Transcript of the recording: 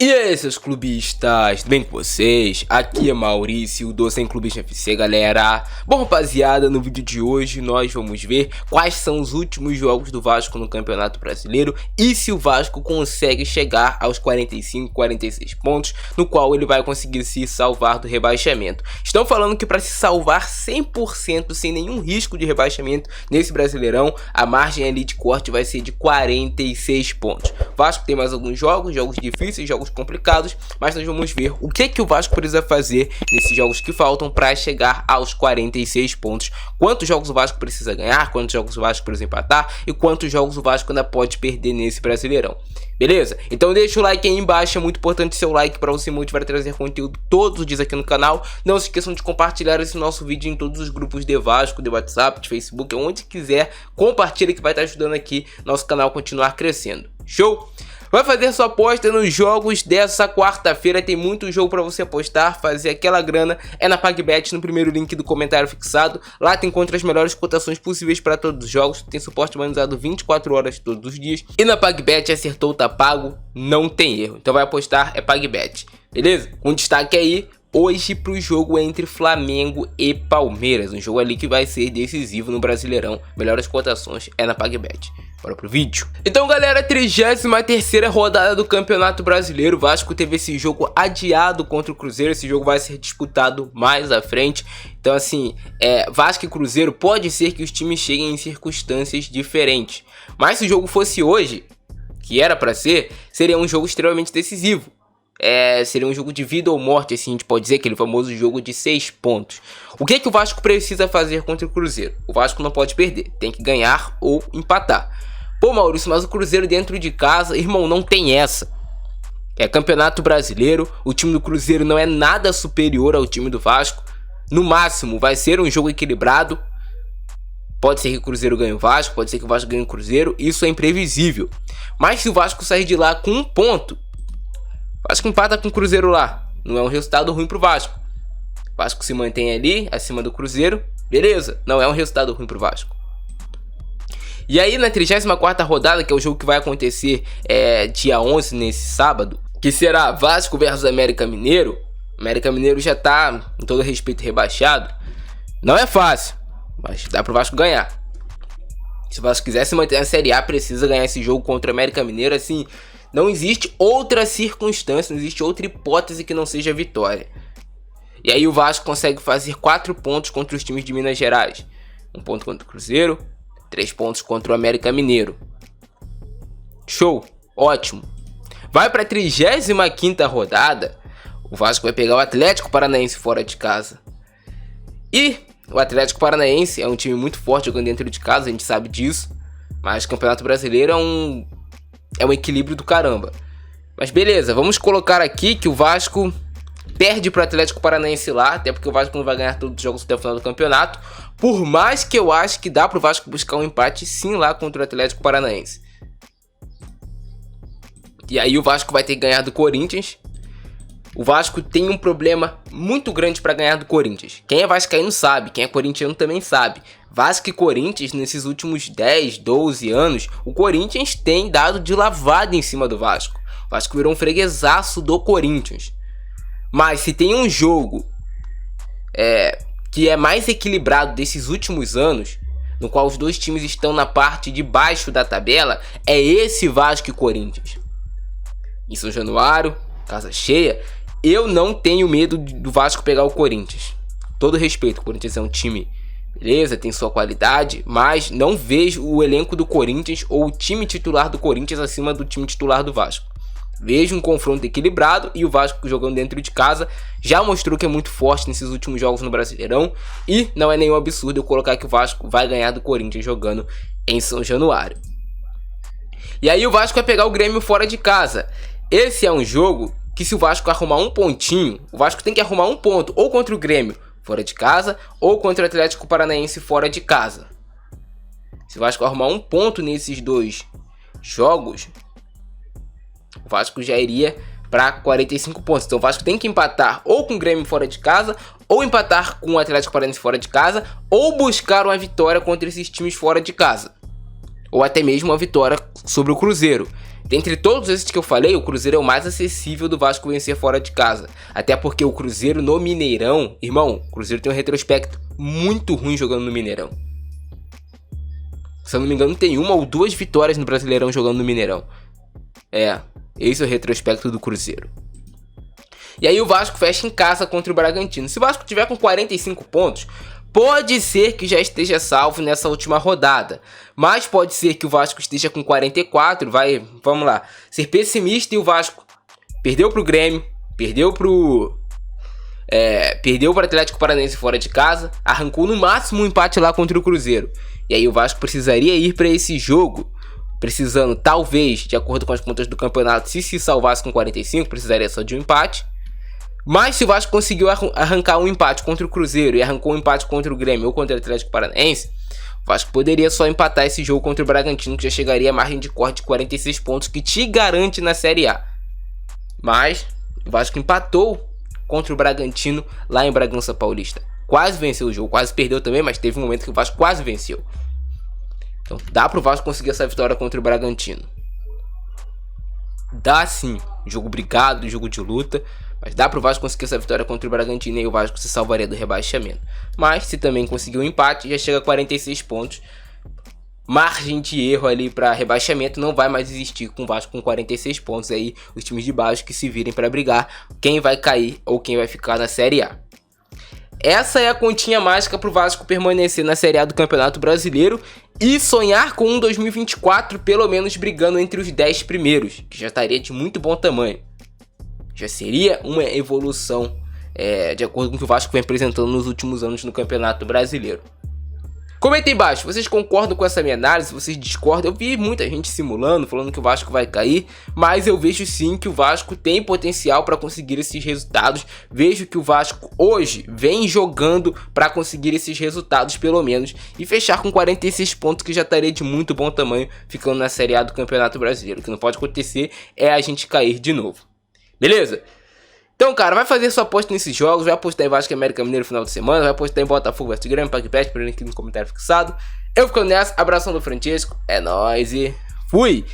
E aí, seus clubistas, tudo bem com vocês? Aqui é Maurício, do Sem Clubista FC, galera. Bom, rapaziada, no vídeo de hoje nós vamos ver quais são os últimos jogos do Vasco no Campeonato Brasileiro e se o Vasco consegue chegar aos 45, 46 pontos, no qual ele vai conseguir se salvar do rebaixamento. Estão falando que para se salvar 100% sem nenhum risco de rebaixamento nesse Brasileirão, a margem ali de corte vai ser de 46 pontos. O Vasco tem mais alguns jogos difíceis, jogos complicados, mas nós vamos ver o que o Vasco precisa fazer nesses jogos que faltam para chegar aos 46 pontos. Quantos jogos o Vasco precisa ganhar, quantos jogos o Vasco precisa empatar e quantos jogos o Vasco ainda pode perder nesse Brasileirão. Beleza? Então deixa o like aí embaixo, é muito importante seu like para você motivar a trazer conteúdo todos os dias aqui no canal. Não se esqueçam de compartilhar esse nosso vídeo em todos os grupos de Vasco, de WhatsApp, de Facebook, onde quiser. Compartilha que vai estar ajudando aqui nosso canal a continuar crescendo. Show? Vai fazer sua aposta nos jogos dessa quarta-feira, tem muito jogo para você apostar, fazer aquela grana, é na PagBet, no primeiro link do comentário fixado. Lá tu encontra as melhores cotações possíveis para todos os jogos, tem suporte humanizado 24 horas todos os dias. E na PagBet, acertou, tá pago, não tem erro. Então vai apostar, é PagBet, beleza? Um destaque aí hoje pro jogo entre Flamengo e Palmeiras, um jogo ali que vai ser decisivo no Brasileirão. Melhores cotações é na PagBet. Bora pro vídeo. Então, galera, 33ª rodada do Campeonato Brasileiro. O Vasco teve esse jogo adiado contra o Cruzeiro. Esse jogo vai ser disputado mais à frente. Então, assim, Vasco e Cruzeiro pode ser que os times cheguem em circunstâncias diferentes. Mas se o jogo fosse hoje, que era pra ser, seria um jogo extremamente decisivo. Seria um jogo de vida ou morte, assim, a gente pode dizer, aquele famoso jogo de 6 pontos. O que o Vasco precisa fazer contra o Cruzeiro? O Vasco não pode perder, tem que ganhar ou empatar. Pô, Maurício, mas o Cruzeiro dentro de casa, irmão, não tem essa. É Campeonato Brasileiro, o time do Cruzeiro não é nada superior ao time do Vasco. No máximo, vai ser um jogo equilibrado. Pode ser que o Cruzeiro ganhe o Vasco, pode ser que o Vasco ganhe o Cruzeiro, isso é imprevisível. Mas se o Vasco sair de lá com 1 ponto, o Vasco empata com o Cruzeiro lá, não é um resultado ruim pro Vasco. O Vasco se mantém ali, acima do Cruzeiro, beleza, não é um resultado ruim pro Vasco. E aí na 34ª rodada, que é o jogo que vai acontecer dia 11, nesse sábado, que será Vasco versus América Mineiro. América Mineiro já tá, com todo respeito, rebaixado. Não é fácil, mas dá pro Vasco ganhar. Se o Vasco quiser se manter na Série A, precisa ganhar esse jogo contra o América Mineiro, assim. Não existe outra circunstância, não existe outra hipótese que não seja vitória. E aí o Vasco consegue fazer 4 pontos contra os times de Minas Gerais. 1 ponto contra o Cruzeiro, 3 pontos contra o América Mineiro. Show, ótimo. Vai para a 35ª rodada, o Vasco vai pegar o Atlético Paranaense fora de casa. E o Atlético Paranaense é um time muito forte jogando dentro de casa, a gente sabe disso. Mas o Campeonato Brasileiro é um equilíbrio do caramba. Mas beleza, vamos colocar aqui que o Vasco perde para o Atlético Paranaense lá, até porque o Vasco não vai ganhar todos os jogos até o final do campeonato. Por mais que eu acho que dá para o Vasco buscar um empate sim lá contra o Atlético Paranaense. E aí o Vasco vai ter que ganhar do Corinthians. O Vasco tem um problema muito grande para ganhar do Corinthians. Quem é vascaíno sabe, quem é corintiano também sabe. Vasco e Corinthians, nesses últimos 10, 12 anos, o Corinthians tem dado de lavada em cima do Vasco. O Vasco virou um freguesaço do Corinthians. Mas se tem um jogo que é mais equilibrado desses últimos anos, no qual os dois times estão na parte de baixo da tabela, é esse Vasco e Corinthians. Em São Januário, casa cheia, eu não tenho medo do Vasco pegar o Corinthians. Todo respeito, o Corinthians é um time, beleza, tem sua qualidade, mas não vejo o elenco do Corinthians ou o time titular do Corinthians acima do time titular do Vasco. Vejo um confronto equilibrado e o Vasco jogando dentro de casa já mostrou que é muito forte nesses últimos jogos no Brasileirão. E não é nenhum absurdo eu colocar que o Vasco vai ganhar do Corinthians jogando em São Januário. E aí o Vasco vai pegar o Grêmio fora de casa. Esse é um jogo que, se o Vasco arrumar um pontinho, o Vasco tem que arrumar um ponto ou contra o Grêmio fora de casa ou contra o Atlético Paranaense fora de casa. Se o Vasco arrumar um ponto nesses dois jogos, o Vasco já iria para 45 pontos. Então o Vasco tem que empatar ou com o Grêmio fora de casa, ou empatar com o Atlético Paranaense fora de casa, ou buscar uma vitória contra esses times fora de casa, ou até mesmo uma vitória sobre o Cruzeiro. Dentre todos esses que eu falei, o Cruzeiro é o mais acessível do Vasco vencer fora de casa. Até porque o Cruzeiro no Mineirão, irmão, o Cruzeiro tem um retrospecto muito ruim jogando no Mineirão. Se eu não me engano, tem 1 ou 2 vitórias no Brasileirão jogando no Mineirão. Esse é o retrospecto do Cruzeiro. E aí o Vasco fecha em casa contra o Bragantino. Se o Vasco tiver com 45 pontos, pode ser que já esteja salvo nessa última rodada. Mas pode ser que o Vasco esteja com 44. Vamos lá. Ser pessimista, e o Vasco perdeu pro Grêmio, perdeu pro Atlético Paranaense fora de casa, arrancou no máximo um empate lá contra o Cruzeiro. E aí o Vasco precisaria ir para esse jogo, precisando talvez, de acordo com as contas do campeonato, se salvasse com 45, precisaria só de um empate. Mas se o Vasco conseguiu arrancar um empate contra o Cruzeiro e arrancou um empate contra o Grêmio ou contra o Atlético Paranaense, o Vasco poderia só empatar esse jogo contra o Bragantino, que já chegaria a margem de corte de 46 pontos, que te garante na Série A. Mas o Vasco empatou contra o Bragantino lá em Bragança Paulista. Quase venceu o jogo, quase perdeu também, mas teve um momento que o Vasco quase venceu. Então dá pro Vasco conseguir essa vitória contra o Bragantino. Dá sim, jogo brigado, jogo de luta, mas dá pro Vasco conseguir essa vitória contra o Bragantino e o Vasco se salvaria do rebaixamento. Mas se também conseguir um empate, já chega a 46 pontos. Margem de erro ali para rebaixamento não vai mais existir com o Vasco com 46 pontos. Aí os times de baixo que se virem para brigar quem vai cair ou quem vai ficar na Série A. Essa é a continha mágica pro Vasco permanecer na Série A do Campeonato Brasileiro e sonhar com um 2024 pelo menos brigando entre os 10 primeiros, que já estaria de muito bom tamanho. Já seria uma evolução de acordo com o que o Vasco vem apresentando nos últimos anos no Campeonato Brasileiro. Comenta aí embaixo, vocês concordam com essa minha análise? Vocês discordam? Eu vi muita gente simulando, falando que o Vasco vai cair, mas eu vejo sim que o Vasco tem potencial para conseguir esses resultados. Vejo que o Vasco hoje vem jogando para conseguir esses resultados pelo menos e fechar com 46 pontos, que já estaria de muito bom tamanho, ficando na Série A do Campeonato Brasileiro. O que não pode acontecer é a gente cair de novo. Beleza? Então, cara, vai fazer sua aposta nesses jogos, vai apostar em Vasco e América Mineiro no final de semana, vai apostar em Botafogo vs Grêmio, PagBet, por aqui no comentário fixado. Eu fico nessa, abração do Francesco, é nóis e fui!